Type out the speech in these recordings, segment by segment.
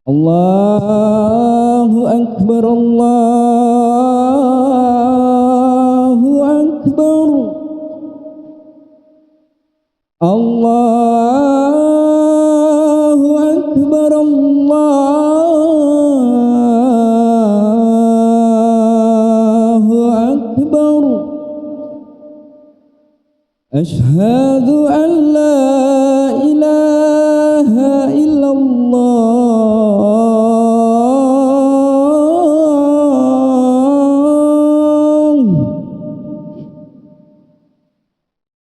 Allahu Akbar, Allahu Akbar, Allahu Akbar, Allahu Akbar. Asyhadu an la ilaha illallah.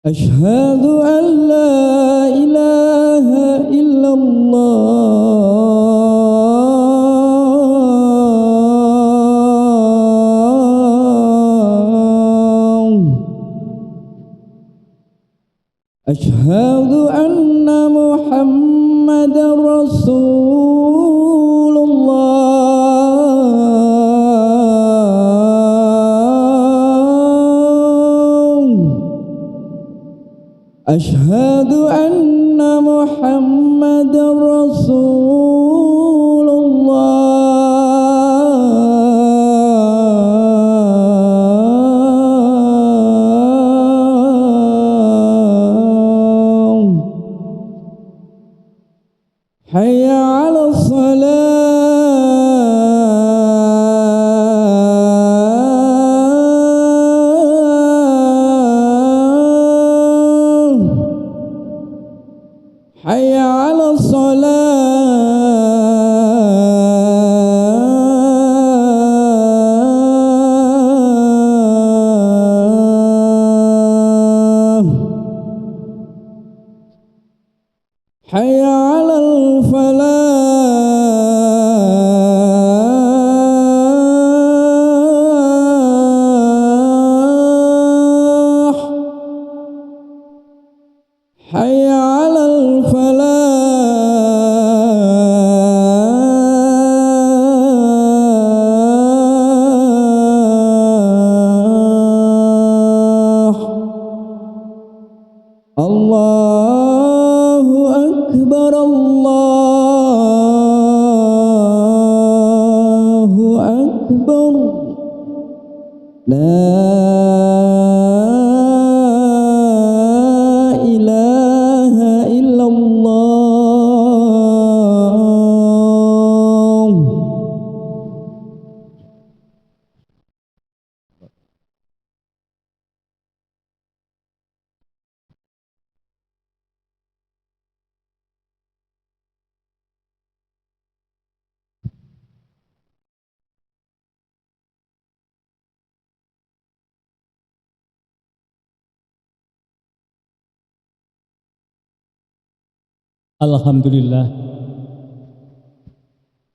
Asyhadu an la ilaha illallah. Asyhadu anna Muhammadar Rasulullah. Asyhadu anna Muhammadar Rasulullah. Hayya 'ala shalah. Hayya 'ala shalah. Hayya 'alal falah. Hayya 'alal falah. Allahu Akbar, Allahu Akbar. La ilaha illallah. Alhamdulillah.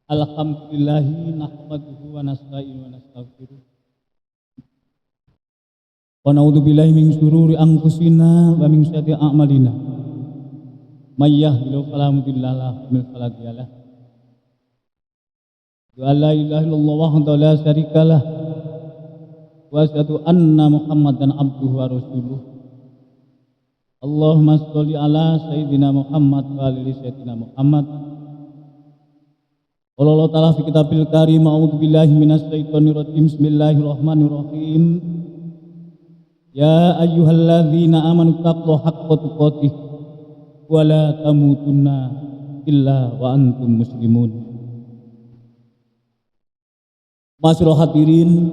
Alhamdulillahi nahmaduhu wa nasta'inu wa nastaghfiruh. Wa na'udzu billahi min syururi anfusina wa min sayyiati a'malina. May yahdihillahu fala mudilla lahu wa man yudlil fala hadiya lahu. Wa la ilaha illallah wahdahu la syarika lah. Wa asyhadu anna Muhammadan abduhu wa rasuluh. Allahumma sholli ala sayyidina Muhammad wa ali sayyidina Muhammad. Allah Ta'ala fi kitabil karim, a'udzu billahi minasy syaithanir rajim. Bismillahirrahmanirrahim. Ya ayyuhalladzina amanu taqullaha haqqa tuqatih wa la tamutunna illa wa antum muslimun. Masyaallah hadirin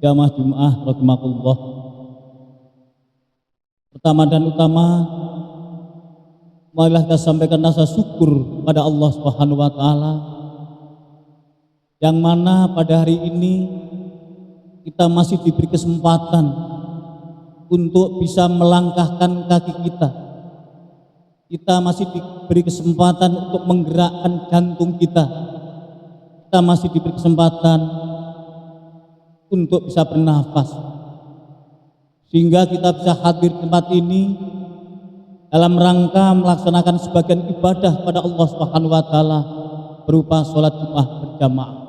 jamaah Jumat rahimakumullah. Pertama dan utama, marilah kita sampaikan rasa syukur pada Allah Subhanahu wa taala yang mana pada hari ini kita masih diberi kesempatan untuk bisa melangkahkan kaki kita. Kita masih diberi kesempatan untuk menggerakkan jantung kita. Kita masih diberi kesempatan untuk bisa bernafas. Sehingga kita bisa hadir di tempat ini dalam rangka melaksanakan sebagian ibadah pada Allah Subhanahu wa taala berupa sholat Jumat berjamaah.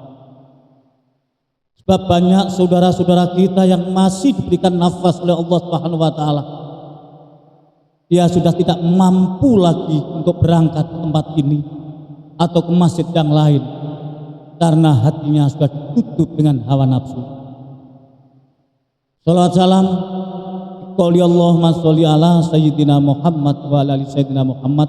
Sebab banyak saudara-saudara kita yang masih diberikan nafas oleh Allah Subhanahu wa taala. Dia sudah tidak mampu lagi untuk berangkat ke tempat ini. atau ke masjid yang lain karena hatinya sudah ditutup dengan hawa nafsu. Salawat salam qouli Allahumma sholli ala sayyidina Muhammad wa ala ali sayyidina Muhammad.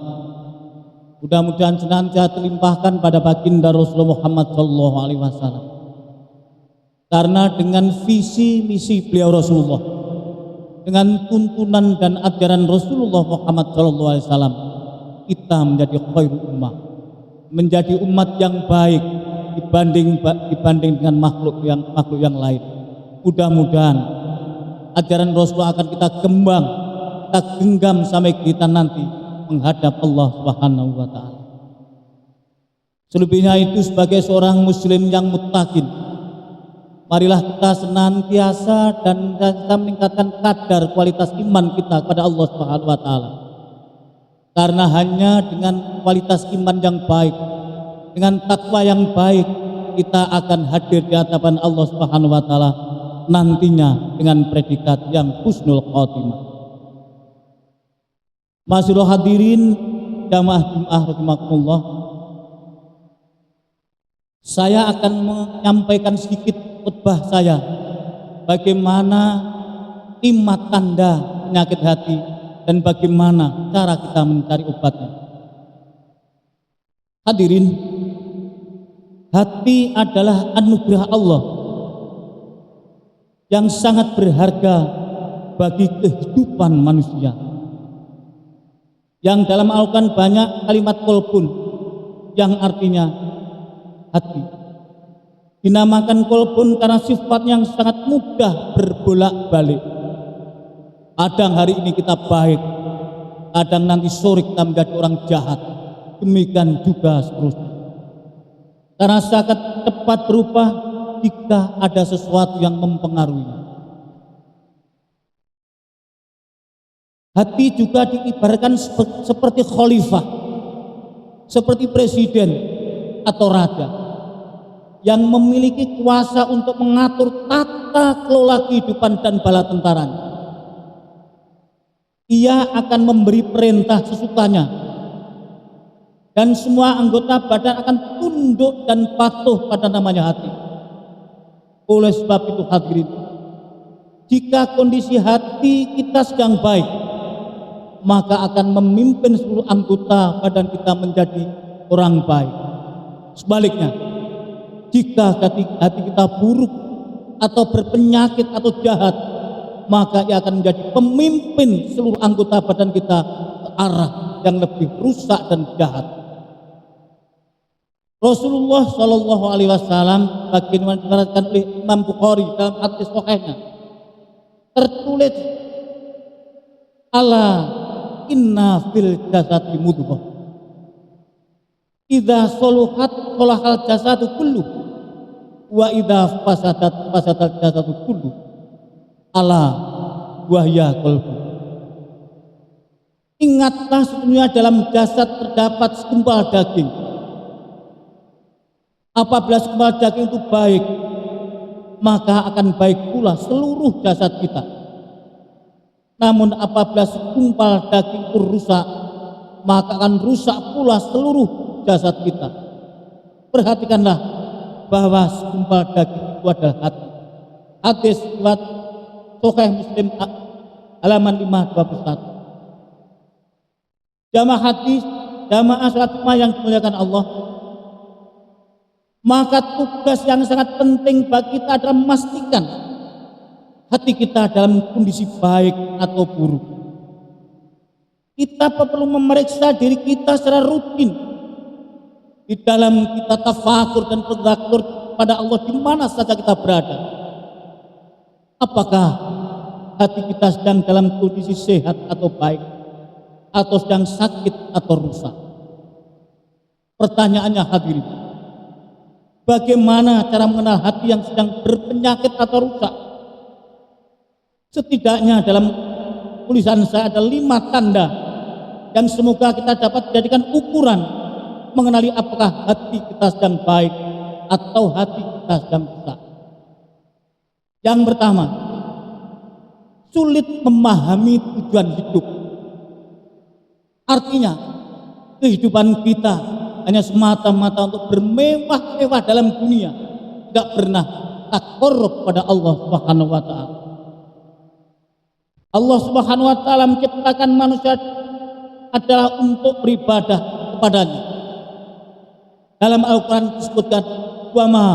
Mudah-mudahan senantiasa terlimpahkan pada baginda Rasulullah Muhammad sallallahu alaihi wasallam. Karena dengan visi misi beliau Rasulullah, dengan tuntunan dan ajaran Rasulullah Muhammad sallallahu alaihi wasallam, kita menjadi khairul ummah, menjadi umat yang baik dibanding dengan makhluk yang lain. Mudah-mudahan ajaran Rasulullah akan kita genggam sampai kita nanti menghadap Allah Subhanahu wa taala. Selebihnya itu sebagai seorang muslim yang muttaqin, marilah kita senantiasa dan kita meningkatkan kadar kualitas iman kita kepada Allah Subhanahu wa taala. Karena hanya dengan kualitas iman yang baik, dengan takwa yang baik, kita akan hadir di hadapan Allah Subhanahu wa taala nantinya dengan predikat yang husnul khotimah. Masyaallah hadirin jamaah Jumat rahimakumullah. Saya akan menyampaikan sedikit khutbah saya bagaimana lima tanda penyakit hati dan bagaimana cara kita mencari obatnya. Hadirin, hati adalah anugerah Allah yang sangat berharga bagi kehidupan manusia. Yang dalam Al-Quran banyak kalimat qalbun yang artinya hati. Dinamakan qalbun karena sifat yang sangat mudah berbolak-balik. Kadang hari ini kita baik, kadang nanti sore kita menjadi orang jahat, demikian juga seterusnya. Karena sangat cepat berubah jika ada sesuatu yang mempengaruhinya. Hati juga diibaratkan seperti khalifah, seperti presiden atau raja yang memiliki kuasa untuk mengatur tata kelola kehidupan dan bala tentaranya. Ia akan memberi perintah sesukanya dan semua anggota badan akan tunduk dan patuh pada namanya hati. Oleh sebab itu hadirin, jika kondisi hati kita sedang baik, maka akan memimpin seluruh anggota badan kita menjadi orang baik. Sebaliknya, jika hati kita buruk atau berpenyakit atau jahat, maka ia akan menjadi pemimpin seluruh anggota badan kita ke arah yang lebih rusak dan jahat. Rasulullah Shallallahu Alaihi Wasallam bagaimana dikatakan oleh Imam Bukhari dalam hadis sahihnya, tertulis ala inna fil jasadi mudghah idza saluhat salahal jasadu kullu wa idza fasadat jasadu kullu ala wahya qalbu. Ingatlah sesungguhnya dalam jasad terdapat segumpal daging. Apabila segumpal daging itu baik, maka akan baik pula seluruh jasad kita. Namun apabila segumpal daging itu rusak, maka akan rusak pula seluruh jasad kita. Perhatikanlah bahwa segumpal daging itu adalah hati. Hadis riwayat Sahih Muslim halaman 521. Jamaah hadis, jamaah salat Jumat yang dimuliakan Allah, maka tugas yang sangat penting bagi kita adalah memastikan hati kita dalam kondisi baik atau buruk. Kita perlu memeriksa diri kita secara rutin di dalam kita tafakur dan berzakur pada Allah di mana saja kita berada. Apakah hati kita sedang dalam kondisi sehat atau baik, atau sedang sakit atau rusak? Pertanyaannya hadirin, bagaimana cara mengenal hati yang sedang berpenyakit atau rusak? Setidaknya dalam tulisan saya ada 5 tanda yang semoga kita dapat jadikan ukuran mengenali apakah hati kita sedang baik atau hati kita sedang rusak. Yang pertama, sulit memahami tujuan hidup. Artinya kehidupan kita hanya semata-mata untuk bermewah-mewah dalam dunia, tidak pernah takarrub pada Allah Subhanahu wa taala. Allah Subhanahu wa taala menciptakan manusia adalah untuk beribadah kepadanya. Dalam Al-Qur'an disebutkan, "Wa ma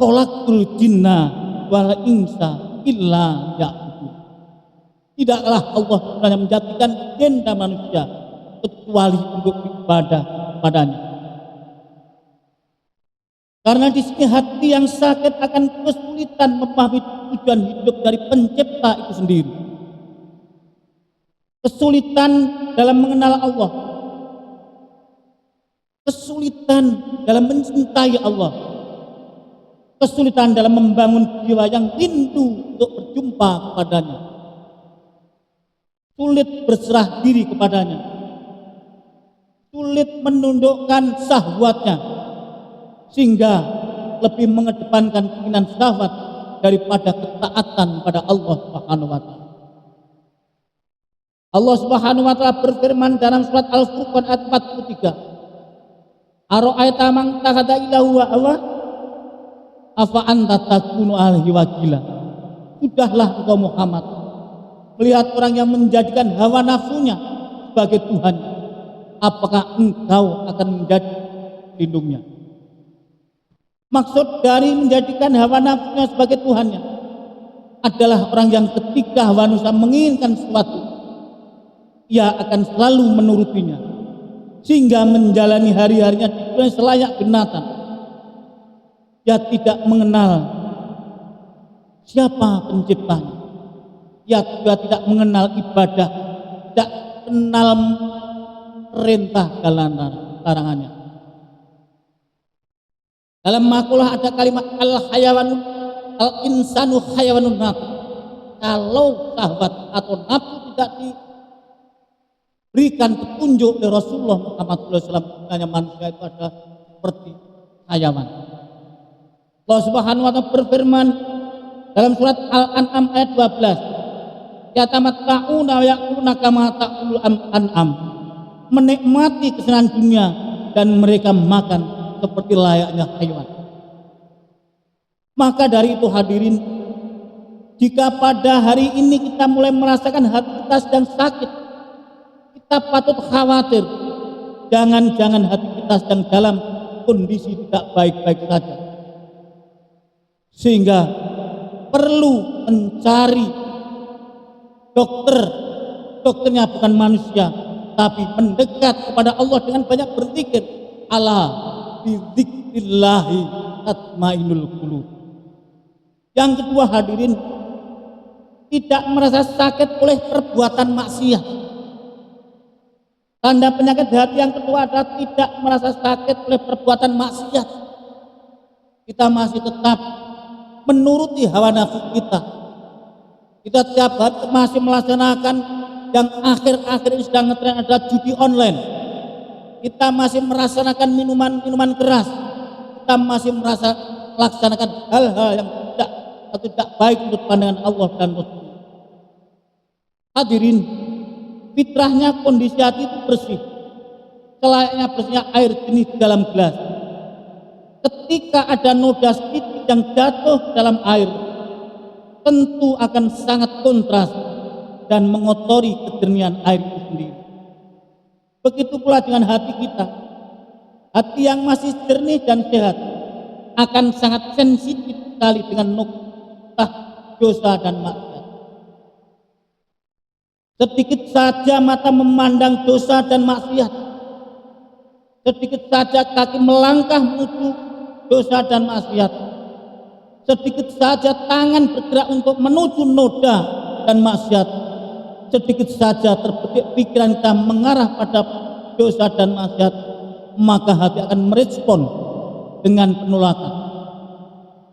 khalaqtul jinna wal insa illa liya'budun." Tidaklah Allah hanya menjadikan jin dan manusia kecuali untuk beribadah kepadanya. Karena di sini hati yang sakit akan kesulitan memahami tujuan hidup dari pencipta itu sendiri. Kesulitan dalam mengenal Allah, kesulitan dalam mencintai Allah, kesulitan dalam membangun jiwa yang rindu untuk berjumpa kepadanya, sulit berserah diri kepadanya, sulit menundukkan syahwatnya, sehingga lebih mengedepankan keinginan syahwat daripada ketaatan pada Allah Subhanahu wa taala. Allah Subhanahu wa taala berfirman dalam surat Al-Furqan ayat 43, "Ara'aita man takhadha ilahu hawa afa anta takunu alaihi wakila." Sudahlah engkau Muhammad melihat orang yang menjadikan hawa nafsunya sebagai Tuhan, apakah engkau akan menjadi lindungnya? Maksud dari menjadikan hawa nafsunya sebagai Tuhannya adalah orang yang ketika hawa nafsu menginginkan sesuatu, ia akan selalu menurutinya, sehingga menjalani hari-harinya dengan selayak binatang. Ia tidak mengenal siapa penciptanya, ia juga tidak mengenal ibadah, tidak kenal perintah dan larangannya. Dalam makalah ada kalimat al-insanu hayawanun nafsu. Kalau sahabat atau nafsu tidak diberikan petunjuk dari Rasulullah Muhammad SAW, hanya manusia itu adalah seperti hayawan. Allah Subhanahu wa taala berfirman dalam surat Al-An'am ayat 12, "Yatamatta'una wa ya'kuluna kama ta'kulul an'am." Menikmati kesenangan dunia dan mereka makan seperti layaknya hewan. Maka dari itu hadirin, jika pada hari ini kita mulai merasakan hati kita sedang sakit, kita patut khawatir jangan-jangan hati kita sedang dalam kondisi tidak baik-baik saja, sehingga perlu mencari dokternya bukan manusia, tapi mendekat kepada Allah dengan banyak berzikir. Allah bidzikrillahi tatmainul qulub. Yang kedua hadirin, tidak merasa sakit oleh perbuatan maksiat. Tanda penyakit hati yang kedua adalah tidak merasa sakit oleh perbuatan maksiat. Kita masih tetap menuruti hawa nafsu kita. Kita tiap hari masih melaksanakan yang akhir-akhir ini sedang ngetren adalah judi online. Kita masih melaksanakan minuman keras. Kita masih melaksanakan hal-hal yang tidak baik menurut pandangan Allah dan Rasul. Hadirin, fitrahnya kondisi hati itu bersih, selayaknya bersihnya air jernih di dalam gelas. Ketika ada noda sedikit yang jatuh dalam air, tentu akan sangat kontras dan mengotori kejernihan air itu sendiri. Begitu pula dengan hati kita. Hati yang masih jernih dan sehat akan sangat sensitif sekali dengan noktah dosa dan maksiat. Sedikit saja mata memandang dosa dan maksiat, sedikit saja kaki melangkah menuju dosa dan maksiat, sedikit saja tangan bergerak untuk menuju noda dan maksiat, sedikit saja terbetik pikiran kita mengarah pada dosa dan maksiat, maka hati akan merespon dengan penolakan.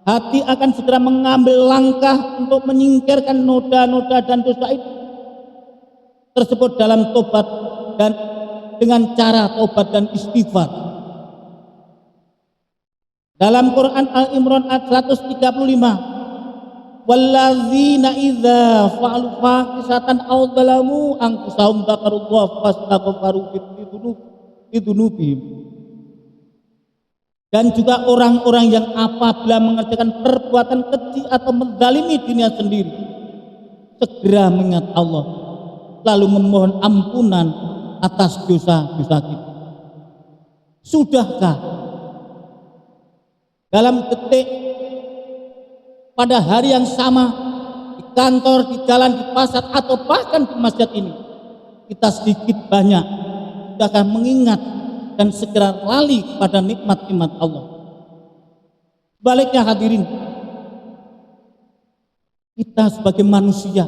Hati akan segera mengambil langkah untuk menyingkirkan noda-noda dan dosa itu tersebut dalam tobat dan dengan cara tobat dan istighfar. Dalam Quran Al-Imran ayat 135, "Walladzina idza fa'alu fahisatan aw dzalamu anfusahum dzakarullah fastaghfaru lidzunubihim Dan juga orang-orang yang apabila mengerjakan perbuatan keji atau menzalimi dirinya sendiri, segera mengingat Allah, lalu memohon ampunan atas dosa-dosa kita. Sudahkah dalam detik, pada hari yang sama, di kantor, di jalan, di pasar, atau bahkan di masjid ini, kita sedikit banyak sudahkah mengingat dan segera lali pada nikmat-nikmat Allah? Sebaliknya hadirin, kita sebagai manusia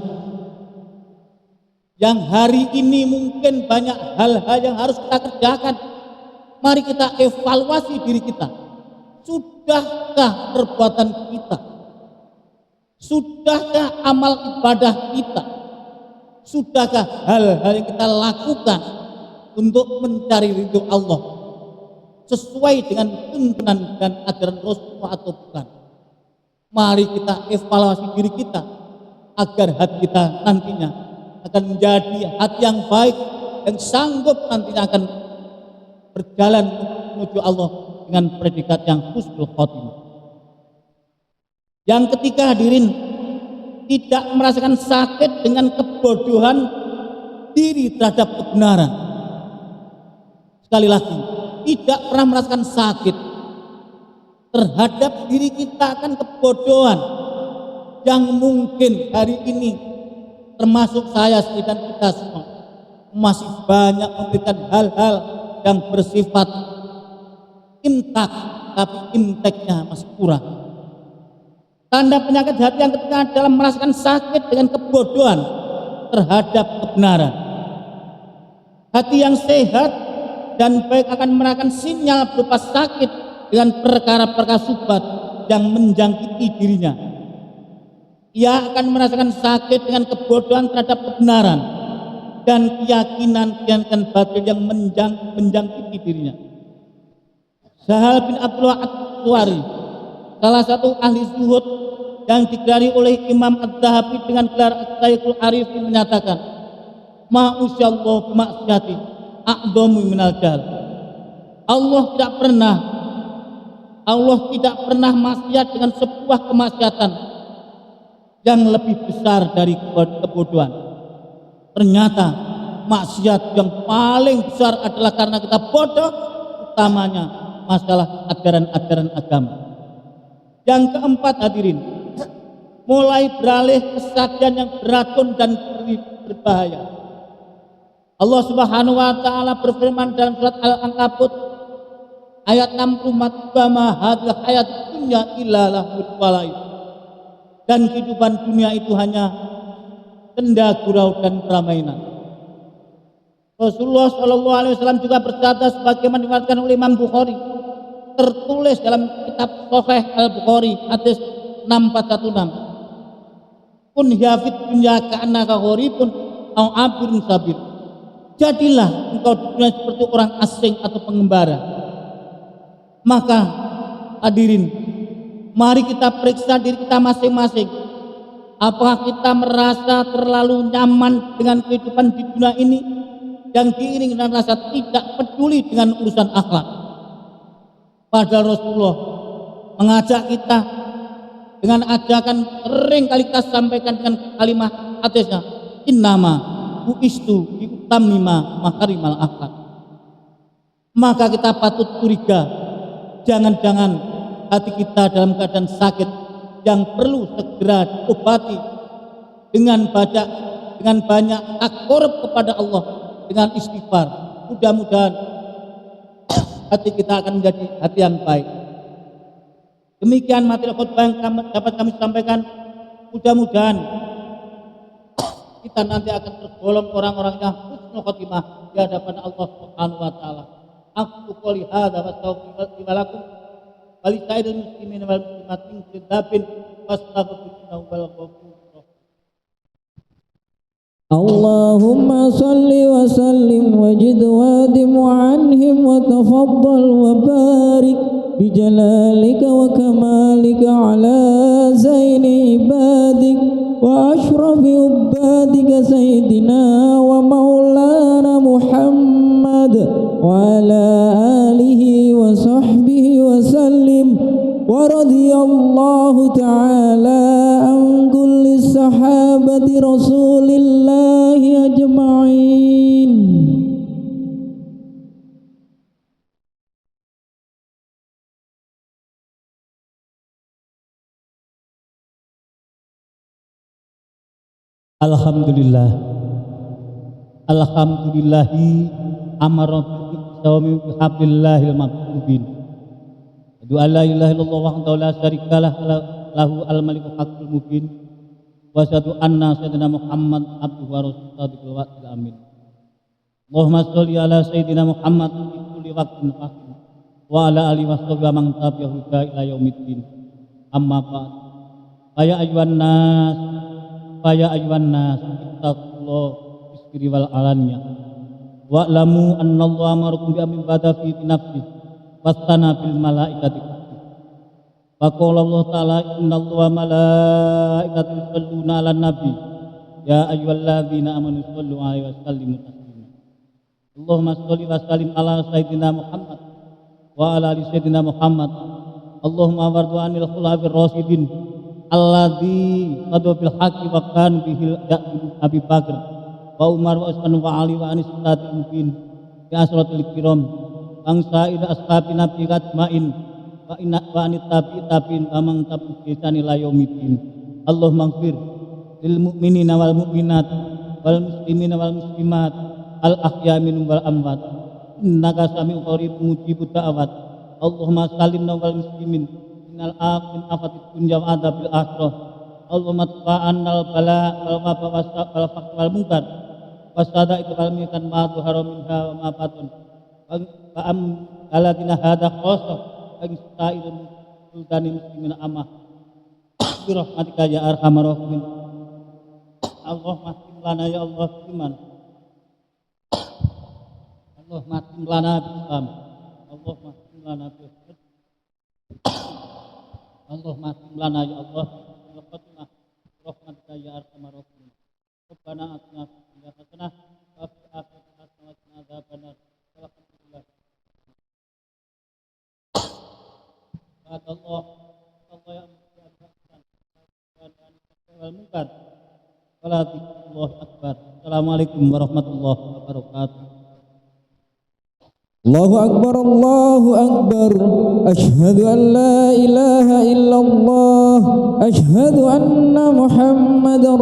yang hari ini mungkin banyak hal-hal yang harus kita kerjakan, mari kita evaluasi diri kita. Sudahkah perbuatan kita? Sudahkah amal ibadah kita? Sudahkah hal-hal yang kita lakukan untuk mencari ridho Allah sesuai dengan tuntunan dan ajaran Rasulullah atau bukan? Mari kita evaluasi diri kita agar hati kita nantinya akan menjadi hati yang baik, yang sanggup nantinya akan berjalan menuju Allah dengan predikat yang husnul khotimah. Yang ketiga hadirin, tidak merasakan sakit dengan kebodohan diri terhadap kebenaran. Sekali lagi, tidak pernah merasakan sakit terhadap diri kita akan kebodohan yang mungkin hari ini, termasuk saya dan kita semua, masih banyak memberikan hal-hal yang bersifat intak, tapi inteknya masih kurang. Tanda penyakit hati yang ketiga adalah merasakan sakit dengan kebodohan terhadap kebenaran. Hati yang sehat dan baik akan merasakan sinyal berupa sakit dengan perkara-perkara subhat yang menjangkiti dirinya. Ia akan merasakan sakit dengan kebodohan terhadap kebenaran dan keyakinan batil yang menjangkiti dirinya. Sahal bin Abdullah At-Tuari, salah satu ahli zuhud yang digelari oleh Imam Adz-Dzahabi dengan gelar As-Syekhul Arifin, menyatakan, ma'usyallahu maksiati a'dhamu minal jahl. Allah tidak pernah maksiat dengan sebuah kemaksiatan yang lebih besar dari kebodohan. Ternyata maksiat yang paling besar adalah karena kita bodoh, utamanya masalah ajaran-ajaran agama. Yang keempat hadirin, mulai beralih kesadaran yang beracun dan berbahaya. Allah Subhanahu wa taala berfirman dalam surat Al-Ankabut ayat 64, "Wa hadhil hayat dunya illa lahwun wa laib." Dan kehidupan dunia itu hanya benda gurau dan permainan. Rasulullah Shallallahu Alaihi Wasallam juga bersabda sebagaimana diriwayatkan oleh Imam Bukhari, tertulis dalam kitab Sahih Al-Bukhari hadis 6416, "Kun hafid dunya ka'annaka gharibun aw abirun sabir." Jadilah engkau di dunia seperti orang asing atau pengembara. Maka hadirin, mari kita periksa diri kita masing-masing. Apakah kita merasa terlalu nyaman dengan kehidupan di dunia ini yang diiringi dengan rasa tidak peduli dengan urusan akhlak? Padahal Rasulullah mengajak kita dengan ajakan sering kali kita sampaikan dengan kalimat hadisnya, innama buistu biutamima makarimal akhlak. Maka kita patut curiga, jangan-jangan hati kita dalam keadaan sakit yang perlu segera diobati dengan banyak takarub kepada Allah, dengan istighfar. Mudah-mudahan hati kita akan menjadi hati yang baik. Demikian materi khutbah yang dapat kami sampaikan. Mudah-mudahan kita nanti akan tergolong orang-orang yang husnul khotimah di hadapan Allah Subhanahu wa taala. Aku qouli hadza wa astaghfirullahi wa lakum wa li sairil muslimin wal muslimat min dzambin wastaghfiruhu wal ghafur. Allahumma salli wa sallim wajid wadim anhim wa tafaddal wa barik bijalalika wa kamalika ala zaini ibadik wa ashrafi ubadika sayyidina wa maulana Muhammad wa ala alihi wa sahbihi wa sallam. أجمعين. Alhamdulillah. Alhamdulillahi amara bi hablillahil maqbubin. Adu alla ilaha illallah wahdahu la syarikalah lahu al-malikul haqqul mubin. Wa asyhadu anna sayyidina Muhammad abduhu wa rasuluhu wa amin. Allahumma sholli ala sayyidina Muhammad fi kulli waqtin wa ala alihi wa sahbihi wa man tabi'ahu ila yaumiddin. Amma ba'd. Faya ayuhan nas ittaqullah bisri wal alaniyah wa'lamu anna Allah amarakum bi amrin bada fi nafsi wastana bil malaikati wa qala Allah ta'ala inna Allah malaikatahu yusholluna 'alan nabi ya ayyuhalladzina amanu shollu 'alaihi wa sallimu taslima. Allahumma sholli wa sallim ala sayyidina Muhammad wa ala ali sayyidina Muhammad. Allahumma warḍi 'anil khulafa'ir rasyidin alladzi qadu bil haqqi wa kan bihil Abi Bakar wa Umar wa Utsman wa Ali wa Anis tabi'in bi asratil kiram bangsa ila ashabi nabi katmain wa anit tabi'in wa man tabi'in ila yaumiddin. Allahumma ighfir lil mu'minina wal mu'minat wal muslimina wal muslimat al ahya minhum wal amwat innaka sami'un qaribun mujibud da'awat. Allahumma sallimna wal muslimin minal afatit dunya wa adzabil akhirah. Allahumma tfa'annal bala wal wabah wal faqr wal munkar wasada itu wal mikan ma tuhara minha wa ma batun wa am alatina hadha khassa wa ista'idun sultani muslimin amah bi rahmatika ya arhamar rahimin. Allahumma tim lana ya Allah iman. Allahumma tim lana bil Islam. Allahumma tim lana bil Allahumma tim lana ya Allah rahmatika ya arhamar rahimin. Rabbana atina fid dunya hasanah wa fil akhirati hasanah wa qina adzabannar. Alhamdulillah. Allah ya wal munkar wala dzikrullahi akbar. Assalamualaikum warahmatullahi wabarakatuh. Allahu akbar, Allahu akbar. Asyhadu an la ilaha illallah, asyhadu anna Muhammadar